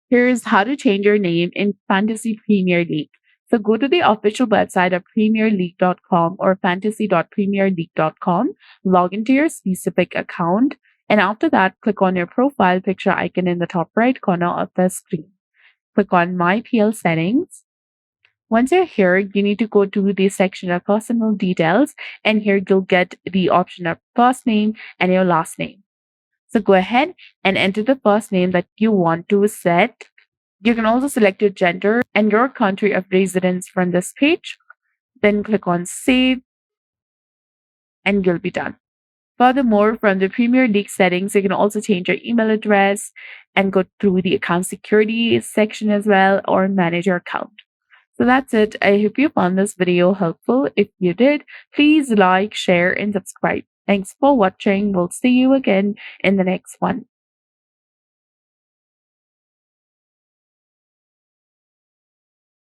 Here's how to change your name in Fantasy Premier League. So go to the official website of premierleague.com or fantasy.premierleague.com, log into your specific account, and after that, click on your profile picture icon in the top right corner of the screen. Click on My PL settings. Once you're here, you need to go to the section of personal details, and here you'll get the option of first name and your last name. So go ahead and enter the first name that you want to set. You can also select your gender and your country of residence from this page. Then click on Save and you'll be done. Furthermore, from the Premier League settings, you can also change your email address and go through the account security section as well or manage your account. So that's it. I hope you found this video helpful. If you did, please like, share, and subscribe. Thanks for watching. We'll see you again in the next one.